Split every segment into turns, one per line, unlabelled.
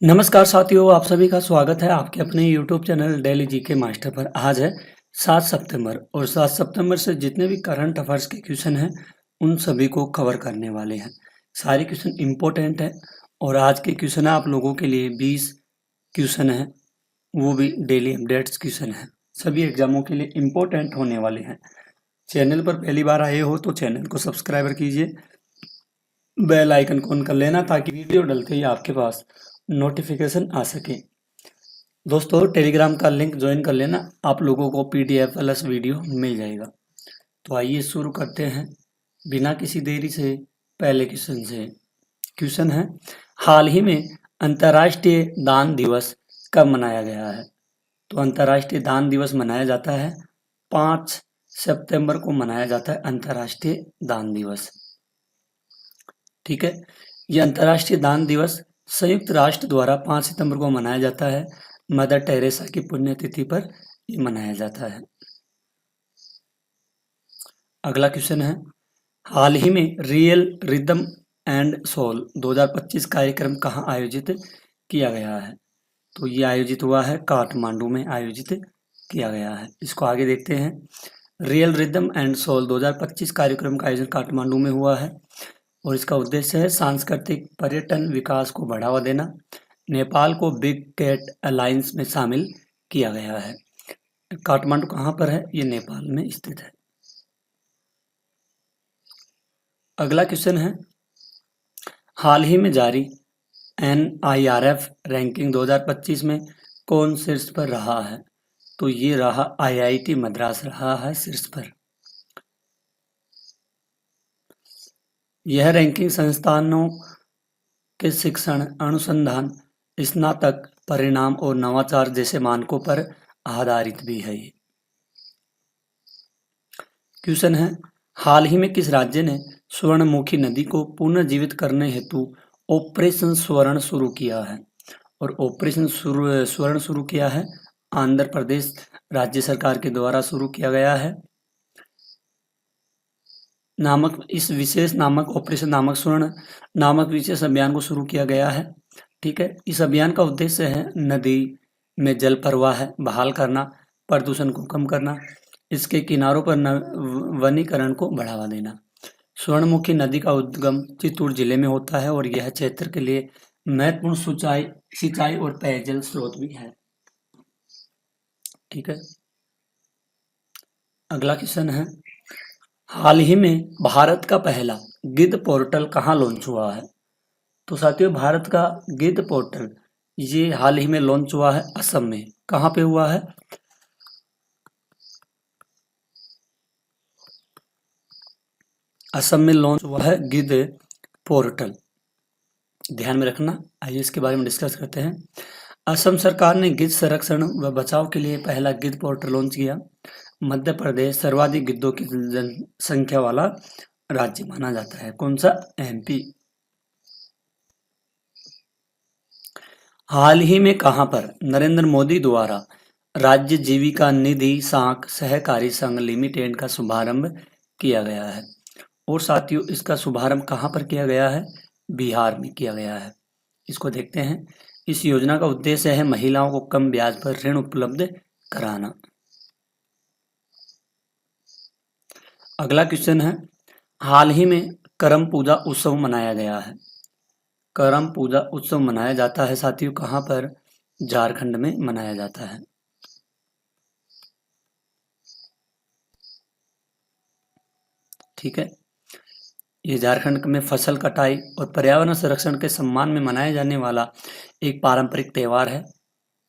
नमस्कार साथियों, आप सभी का स्वागत है आपके अपने YouTube channel daily GK master पर। आज है 7 सितंबर और 7 सितंबर से जितने भी करंट अफेयर्स के क्वेश्चन हैं उन सभी को कवर करने वाले हैं। सारे क्वेश्चन इम्पोर्टेंट है और आज के क्वेश्चन आप लोगों के लिए 20 क्वेश्चन हैं, वो भी डेली अपडेट्स क्वेश्चन हैं। सभी एग्जामों के लिए इम्पोर्टेंट होने वाले हैं। चैनल पर पहली बार आए हो तो चैनल को सब्सक्राइब कीजिए, बेल आइकन को ऑन कर लेना ताकि वीडियो डलते ही आपके पास नोटिफिकेशन आ सके। दोस्तों टेलीग्राम का लिंक ज्वाइन कर लेना, आप लोगों को PDF प्लस वीडियो मिल जाएगा। तो आइए शुरू करते हैं बिना किसी देरी से। पहले क्वेश्चन से क्वेश्चन है, हाल ही में अंतर्राष्ट्रीय दान दिवस कब मनाया गया है? तो अंतर्राष्ट्रीय दान दिवस मनाया जाता है 5 सितंबर को मनाया जाता है अंतर्राष्ट्रीय दान दिवस। ठीक है, यह अंतर्राष्ट्रीय दान दिवस संयुक्त राष्ट्र द्वारा 5 सितंबर को मनाया जाता है। मदर टेरेसा की पुण्यतिथि पर ये मनाया जाता है। अगला क्वेश्चन है, हाल ही में रियल रिदम एंड सोल 2025 कार्यक्रम कहाँ आयोजित किया गया है? तो ये आयोजित हुआ है काठमांडू में आयोजित किया गया है। इसको आगे देखते हैं। रियल रिदम एंड सोल 2025 कार्यक्रम का आयोजन काठमांडू में हुआ है और इसका उद्देश्य है सांस्कृतिक पर्यटन विकास को बढ़ावा देना। नेपाल को बिग कैट अलायंस में शामिल किया गया है। काठमांडू कहाँ पर है? ये नेपाल में स्थित है। अगला क्वेश्चन है, हाल ही में जारी NIRF रैंकिंग 2025 में कौन शीर्ष पर रहा है? तो ये रहा IIT मद्रास रहा है शीर्ष पर। यह रैंकिंग संस्थानों के शिक्षण, अनुसंधान, स्नातक परिणाम और नवाचार जैसे मानकों पर आधारित भी है। क्वेश्चन है, हाल ही में किस राज्य ने स्वर्णमुखी नदी को पुनर्जीवित करने हेतु ऑपरेशन स्वर्ण शुरू किया है? और ऑपरेशन स्वर्ण शुरू किया है आंध्र प्रदेश राज्य सरकार के द्वारा शुरू किया गया है। इस विशेष नामक ऑपरेशन नामक स्वर्ण नामक विशेष अभियान को शुरू किया गया है। ठीक है, इस अभियान का उद्देश्य है नदी में जल प्रवाह बहाल करना, प्रदूषण को कम करना, इसके किनारों पर वनीकरण को बढ़ावा देना। स्वर्णमुखी नदी का उद्गम चित्तौड़ जिले में होता है और यह क्षेत्र के लिए महत्वपूर्ण सिंचाई और पेयजल स्रोत भी है। ठीक है, अगला क्वेश्चन है, हाल ही में भारत का पहला गिद्ध पोर्टल कहाँ लॉन्च हुआ है? तो साथियों भारत का गिद्ध पोर्टल ये हाल ही में लॉन्च हुआ है असम में। कहाँ पे हुआ है? असम में लॉन्च हुआ है गिद्ध पोर्टल, ध्यान में रखना। आइए इसके बारे में डिस्कस करते हैं। असम सरकार ने गिद्ध संरक्षण व बचाव के लिए पहला गिद्ध पोर्टल लॉन्च किया। मध्य प्रदेश सर्वाधिक गिद्धों की जनसंख्या वाला राज्य माना जाता है। कौन सा? MP। हाल ही में कहां पर नरेंद्र मोदी द्वारा राज्य जीविका निधि साख सहकारी संघ लिमिटेड का शुभारंभ किया गया है? और साथियों इसका शुभारंभ कहां पर किया गया है? बिहार में किया गया है। इसको देखते हैं। इस योजना का उद्देश्य है महिलाओं को कम ब्याज पर ऋण उपलब्ध कराना। अगला क्वेश्चन है, हाल ही में करम पूजा उत्सव मनाया गया है। करम पूजा उत्सव मनाया जाता है साथियों कहां पर? झारखंड में मनाया जाता है। ठीक है, ये झारखंड में फसल कटाई और पर्यावरण संरक्षण के सम्मान में मनाया जाने वाला एक पारंपरिक त्योहार है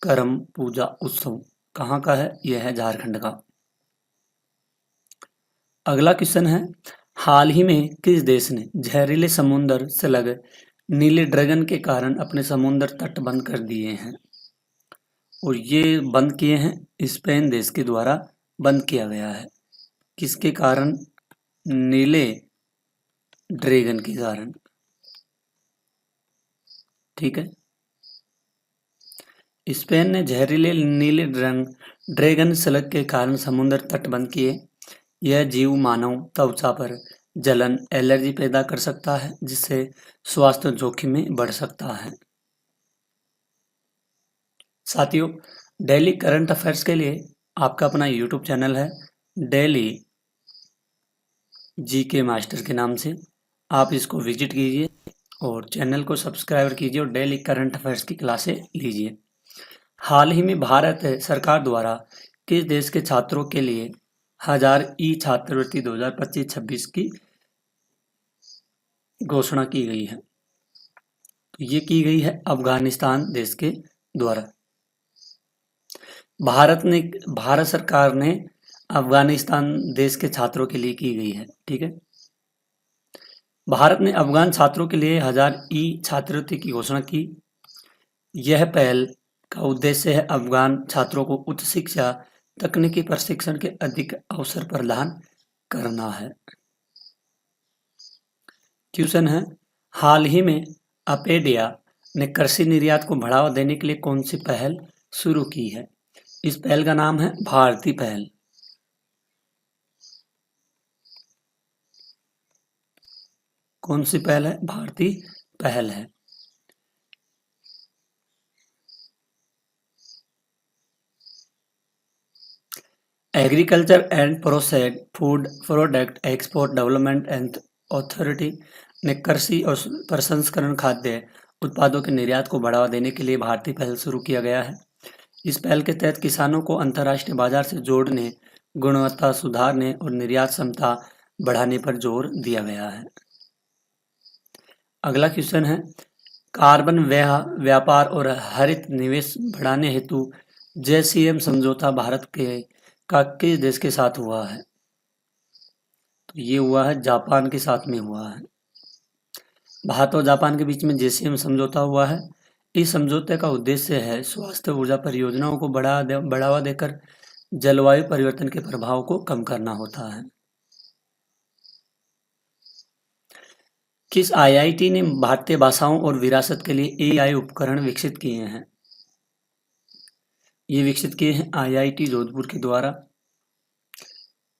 करम पूजा उत्सव। कहाँ का है? यह है झारखंड का। अगला क्वेश्चन है, हाल ही में किस देश ने जहरीले समुद्र से लगे नीले ड्रैगन के कारण अपने समुद्र तट बंद कर दिए हैं? और ये बंद किए हैं स्पेन देश के द्वारा बंद किया गया है। किसके कारण? नीले ड्रैगन के कारण। ठीक है, स्पेन ने जहरीले नीले ड्रैगन स्लग के कारण समुद्र तट बंद किए। यह जीव मानव त्वचा पर जलन, एलर्जी पैदा कर सकता है जिससे स्वास्थ्य जोखिम में बढ़ सकता है। साथियों, डेली करंट अफेयर्स के लिए आपका अपना यूट्यूब चैनल है डेली जीके मास्टर के नाम से। आप इसको विजिट कीजिए और चैनल को सब्सक्राइब कीजिए और डेली करंट अफेयर्स की क्लासें लीजिए। हाल ही में भारत सरकार द्वारा किस देश के छात्रों के लिए 1000 ई छात्रवृत्ति 2025-26 की घोषणा की गई है? तो ये की गई है अफगानिस्तान देश के द्वारा। भारत सरकार ने अफगानिस्तान देश के छात्रों के लिए की गई है। ठीक है, भारत ने अफगान छात्रों के लिए 1000 ई छात्रवृत्ति की घोषणा की। यह पहल का उद्देश्य है अफगान छात्रों को उच्च शिक्षा, तकनीकी प्रशिक्षण के अधिक अवसर प्रदान करना है। क्वेश्चन है, हाल ही में अपेडिया ने कृषि निर्यात को बढ़ावा देने के लिए कौन सी पहल शुरू की है? इस पहल का नाम है भारती पहल। कौन सी पहल है? भारती पहल है। Agriculture and processed food product export development and authority ने कृषि और प्रसंस्करण खाद्य उत्पादों के निर्यात को बढ़ावा देने के लिए भारतीय पहल शुरू किया गया है। इस पहल के तहत किसानों को अंतर्राष्ट्रीय बाजार से जोड़ने, गुणवत्ता सुधारने और निर्यात क्षमता बढ़ाने पर जोर दिया गया है। अगला क्वेश्चन है, कार्बन व्यापार और हरित निवेश बढ़ाने हेतु JCM समझौता भारत के का किस देश के साथ हुआ है? तो ये हुआ है जापान के साथ में हुआ है। भारत और जापान के बीच में JCM समझौता हुआ है। इस समझौते का उद्देश्य है स्वास्थ्य ऊर्जा परियोजनाओं को बढ़ावा देकर जलवायु परिवर्तन के प्रभाव को कम करना होता है। किस IIT ने भारतीय भाषाओं और विरासत के लिए AI उपकरण विकसित किए हैं? ये विकसित किए हैं IIT जोधपुर के द्वारा।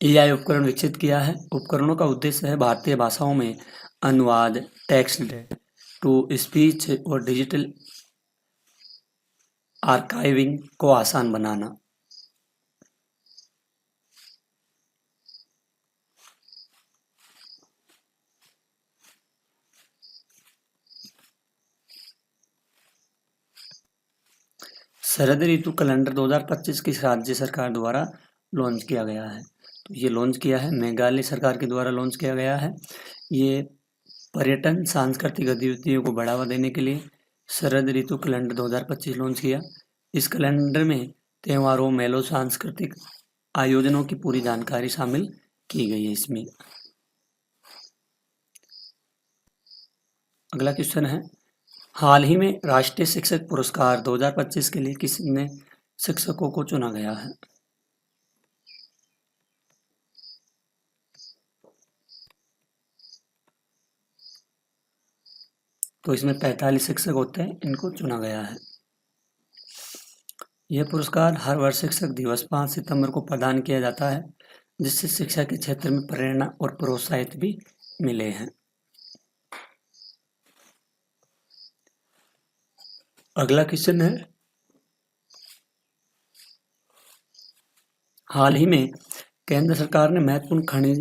AI उपकरण विकसित किया है। उपकरणों का उद्देश्य है भारतीय भाषाओं में अनुवाद, टेक्स्ट टू स्पीच और डिजिटल आर्काइविंग को आसान बनाना। शरद ऋतु कैलेंडर 2025 की राज्य सरकार द्वारा लॉन्च किया गया है। तो ये लॉन्च किया है मेघालय सरकार के द्वारा लॉन्च किया गया है। ये पर्यटन सांस्कृतिक गतिविधियों को बढ़ावा देने के लिए शरद ऋतु कैलेंडर 2025 लॉन्च किया। इस कैलेंडर में त्योहारों, मेलों, सांस्कृतिक आयोजनों की पूरी जानकारी शामिल की गई है इसमें। अगला क्वेश्चन है, हाल ही में राष्ट्रीय शिक्षक पुरस्कार 2025 के लिए किसने शिक्षकों को चुना गया है? तो इसमें 45 शिक्षक होते हैं, इनको चुना गया है। यह पुरस्कार हर वर्ष शिक्षक दिवस 5 सितंबर को प्रदान किया जाता है, जिससे शिक्षा के क्षेत्र में प्रेरणा और प्रोत्साहित भी मिले हैं। अगला क्वेश्चन है, हाल ही में केंद्र सरकार ने महत्वपूर्ण खनिज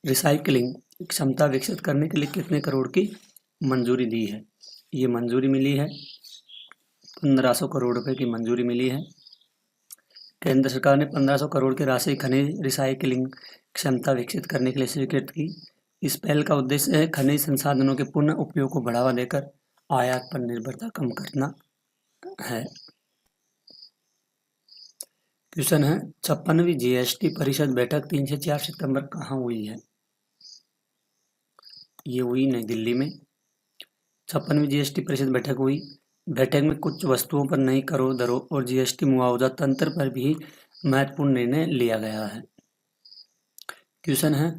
रिसाइकलिंग क्षमता विकसित करने के लिए कितने करोड़ की मंजूरी दी है? ये मंजूरी मिली है 1500 करोड़ रुपए की मंजूरी मिली है। केंद्र सरकार ने 1500 करोड़ की राशि खनिज रिसाइकलिंग क्षमता विकसित करने के लिए स्वीकृत की। इस पहल का उद्देश्य है खनिज संसाधनों के पुनः उपयोग को बढ़ावा देकर आयात पर निर्भरता कम करना है। क्वेश्चन है, 56वीं GST परिषद बैठक 3 से 4 सितंबर कहाँ हुई है? ये हुई नई दिल्ली में। 56वीं GST परिषद बैठक हुई। बैठक में कुछ वस्तुओं पर नई करों दरों और GST मुआवजा तंत्र पर भी महत्वपूर्ण निर्णय लिया गया है। क्वेश्चन है,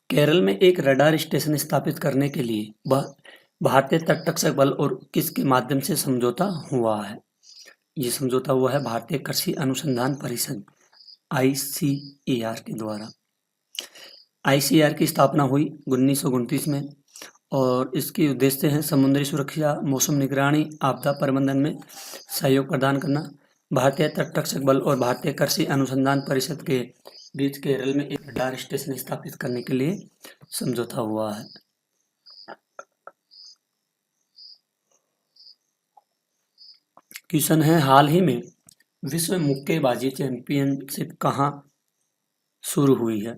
केरल में एक रडार स्टेशन स्थापित करने के लिए भारतीय तटरक्षक बल और किसके माध्यम से समझौता हुआ है? ये समझौता हुआ है भारतीय कृषि अनुसंधान परिषद ICAR के द्वारा। ICAR की स्थापना हुई 1929 में और इसके उद्देश्य हैं समुद्री सुरक्षा, मौसम निगरानी, आपदा प्रबंधन में सहयोग प्रदान करना। भारतीय तटरक्षक बल और भारतीय कृषि अनुसंधान परिषद के बीच केरल में एक रडार स्टेशन स्थापित करने के लिए समझौता हुआ है। क्वेश्चन है, हाल ही में विश्व मुक्केबाजी चैंपियनशिप कहाँ शुरू हुई है?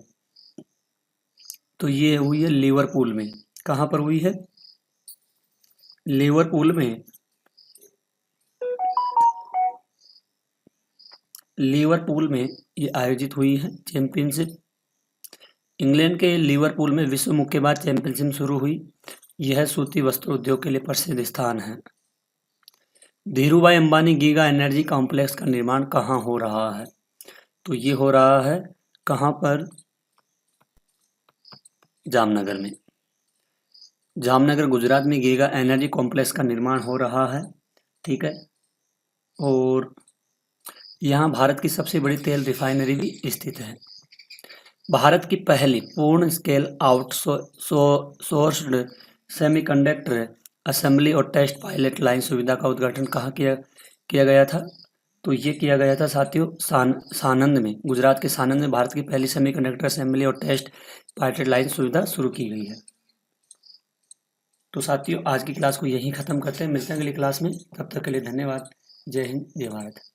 तो ये हुई है लिवरपूल में। कहाँ पर हुई है? लिवरपूल में। लिवरपूल में ये आयोजित हुई है चैंपियनशिप। इंग्लैंड के लिवरपूल में विश्व मुक्केबाज चैंपियनशिप शुरू हुई। यह सूती वस्त्र उद्योग के लिए प्रसिद्ध स्थान है। Dhirubhai Ambani giga energy complex का निर्माण कहाँ हो रहा है? तो ये हो रहा है कहाँ पर? जामनगर में। जामनगर गुजरात में गीगा एनर्जी कॉम्प्लेक्स का निर्माण हो रहा है। ठीक है। और यहाँ भारत की सबसे बड़ी तेल रिफाइनरी भी स्थित है। भारत की पहली पूर्ण स्केल आउटसोर्स्ड सेमीकंडक्टर असेंबली और टेस्ट पायलट लाइन सुविधा का उद्घाटन कहाँ किया गया था? तो ये किया गया था साथियों सानंद में। गुजरात के सानंद में भारत की पहली सेमीकंडक्टर असेंबली और टेस्ट पायलट लाइन सुविधा शुरू की गई है। तो साथियों आज की क्लास को यहीं ख़त्म करते हैं। मिलते हैं अगली क्लास में। तब तक के लिए धन्यवाद। जय हिंद, जय भारत।